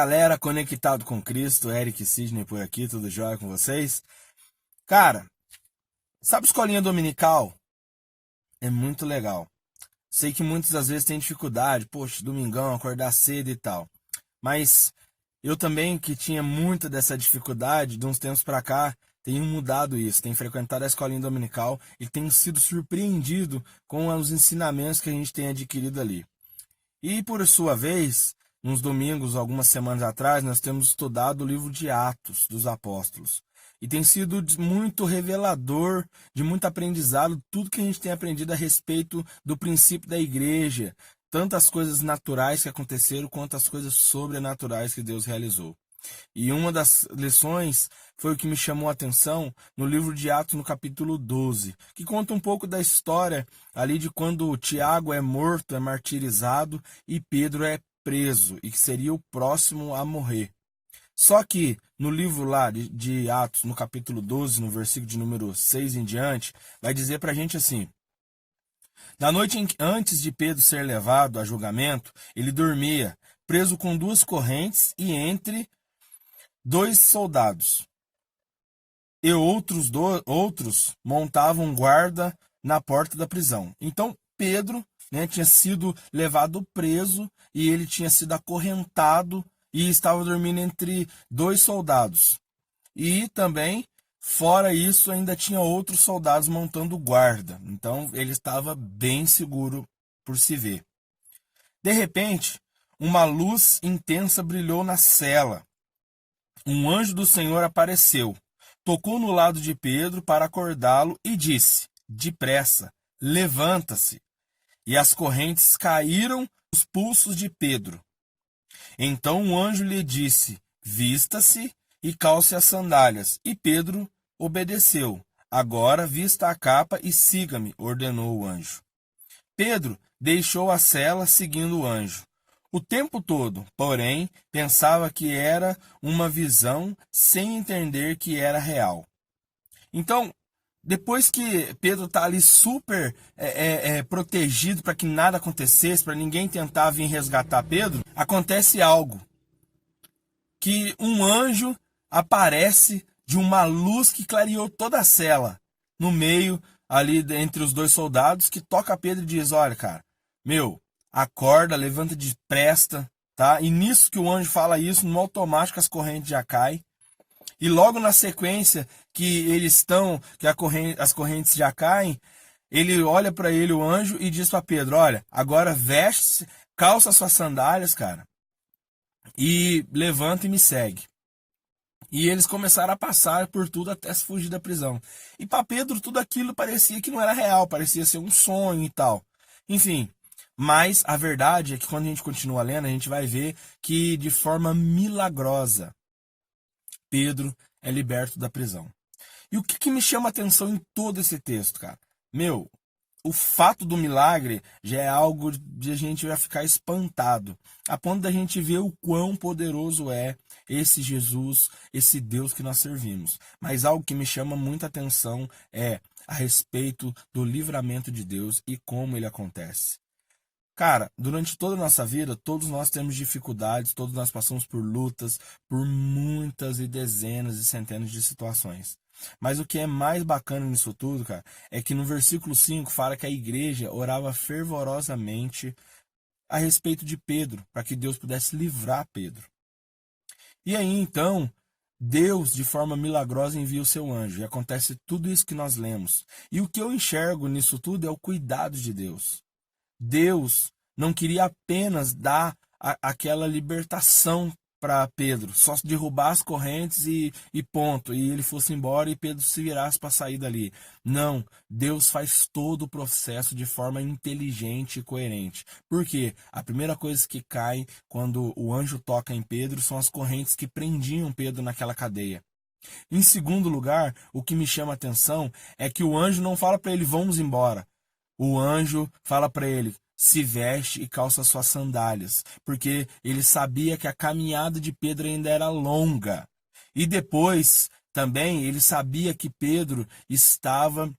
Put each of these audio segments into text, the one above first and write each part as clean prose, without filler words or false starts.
galera, conectado com Cristo, Eric Sidney por aqui, tudo jóia com vocês? Cara, sabe escolinha dominical? É muito legal. Sei que muitas das vezes tem dificuldade, poxa, domingão, acordar cedo e tal. Mas eu também, que tinha muita dessa dificuldade, de uns tempos pra cá, tenho mudado isso, tenho frequentado a escolinha dominical e tenho sido surpreendido com os ensinamentos que a gente tem adquirido ali. E por sua vez, uns domingos, algumas semanas atrás, nós temos estudado o livro de Atos dos Apóstolos. E tem sido muito revelador, de muito aprendizado, tudo que a gente tem aprendido a respeito do princípio da igreja, tanto as coisas naturais que aconteceram, quanto as coisas sobrenaturais que Deus realizou. E uma das lições foi o que me chamou a atenção no livro de Atos, no capítulo 12, que conta um pouco da história ali de quando Tiago é morto, é martirizado e Pedro é preso e que seria o próximo a morrer. Só que no livro lá de Atos, no capítulo 12, no versículo de número 6 em diante, vai dizer pra gente assim: na noite antes de Pedro ser levado a julgamento, ele dormia, preso com duas correntes e entre dois soldados. E outros montavam guarda na porta da prisão. Então Pedro, tinha sido levado preso e ele tinha sido acorrentado e estava dormindo entre dois soldados. E também, fora isso, ainda tinha outros soldados montando guarda. Então ele estava bem seguro por se ver. De repente, uma luz intensa brilhou na cela. Um anjo do Senhor apareceu, tocou no lado de Pedro para acordá-lo e disse: depressa, levanta-se. E as correntes caíram nos pulsos de Pedro. Então o anjo lhe disse: vista-se e calce as sandálias. E Pedro obedeceu. Agora vista a capa e siga-me, ordenou o anjo. Pedro deixou a cela seguindo o anjo. O tempo todo, porém, pensava que era uma visão sem entender que era real. Então, depois que Pedro está ali super protegido para que nada acontecesse, para ninguém tentar vir resgatar Pedro, acontece algo. Que um anjo aparece de uma luz que clareou toda a cela, no meio ali entre os dois soldados, que toca Pedro e diz: olha, cara, acorda, levanta depressa, tá? E nisso que o anjo fala isso, no automático as correntes já caem. E logo na sequência que as correntes já caem, ele olha para ele, o anjo, e diz para Pedro: olha, agora veste-se, calça suas sandálias, cara, e levanta e me segue. E eles começaram a passar por tudo até se fugir da prisão. E para Pedro tudo aquilo parecia que não era real, parecia ser um sonho e tal. Enfim, mas a verdade é que quando a gente continua lendo, a gente vai ver que de forma milagrosa Pedro é liberto da prisão. E o que me chama a atenção em todo esse texto, cara? O fato do milagre já é algo de a gente já ficar espantado, a ponto da gente ver o quão poderoso é esse Jesus, esse Deus que nós servimos. Mas algo que me chama muita atenção é a respeito do livramento de Deus e como ele acontece. Cara, durante toda a nossa vida, todos nós temos dificuldades, todos nós passamos por lutas, por muitas e dezenas e centenas de situações. Mas o que é mais bacana nisso tudo, cara, é que no versículo 5 fala que a igreja orava fervorosamente a respeito de Pedro, para que Deus pudesse livrar Pedro. E aí, então, Deus, de forma milagrosa, envia o seu anjo, e acontece tudo isso que nós lemos. E o que eu enxergo nisso tudo é o cuidado de Deus. Deus não queria apenas dar aquela libertação para Pedro, só derrubar as correntes e ponto, e ele fosse embora e Pedro se virasse para sair dali. Não, Deus faz todo o processo de forma inteligente e coerente. Por quê? A primeira coisa que cai quando o anjo toca em Pedro são as correntes que prendiam Pedro naquela cadeia. Em segundo lugar, o que me chama a atenção é que o anjo não fala para ele: vamos embora. O anjo fala para ele: se veste e calça suas sandálias, porque ele sabia que a caminhada de Pedro ainda era longa. E depois, também, ele sabia que Pedro estava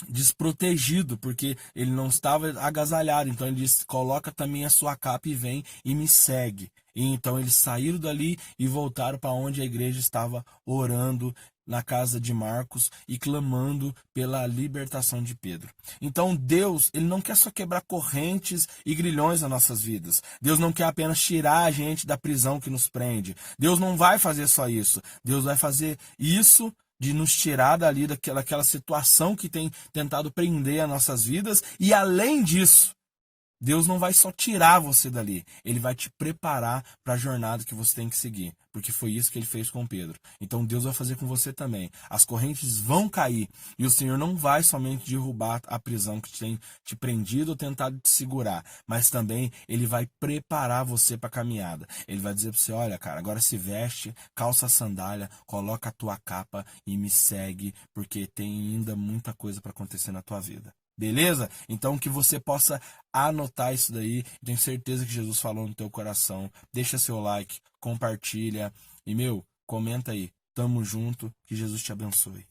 desprotegido, porque ele não estava agasalhado. Então ele disse: coloca também a sua capa e vem e me segue. E então eles saíram dali e voltaram para onde a igreja estava orando, na casa de Marcos e clamando pela libertação de Pedro. Então Deus, ele não quer só quebrar correntes e grilhões nas nossas vidas. Deus não quer apenas tirar a gente da prisão que nos prende. Deus não vai fazer só isso. Deus vai fazer isso de nos tirar dali daquela situação que tem tentado prender as nossas vidas, e além disso, Deus não vai só tirar você dali, ele vai te preparar para a jornada que você tem que seguir, porque foi isso que ele fez com Pedro. Então Deus vai fazer com você também. As correntes vão cair e o Senhor não vai somente derrubar a prisão que tem te prendido ou tentado te segurar, mas também ele vai preparar você para a caminhada. Ele vai dizer para você: olha, cara, agora se veste, calça a sandália, coloca a tua capa e me segue, porque tem ainda muita coisa para acontecer na tua vida. Beleza? Então que você possa anotar isso daí. Tenho certeza que Jesus falou no teu coração. Deixa seu like, compartilha e, comenta aí. Tamo junto, que Jesus te abençoe.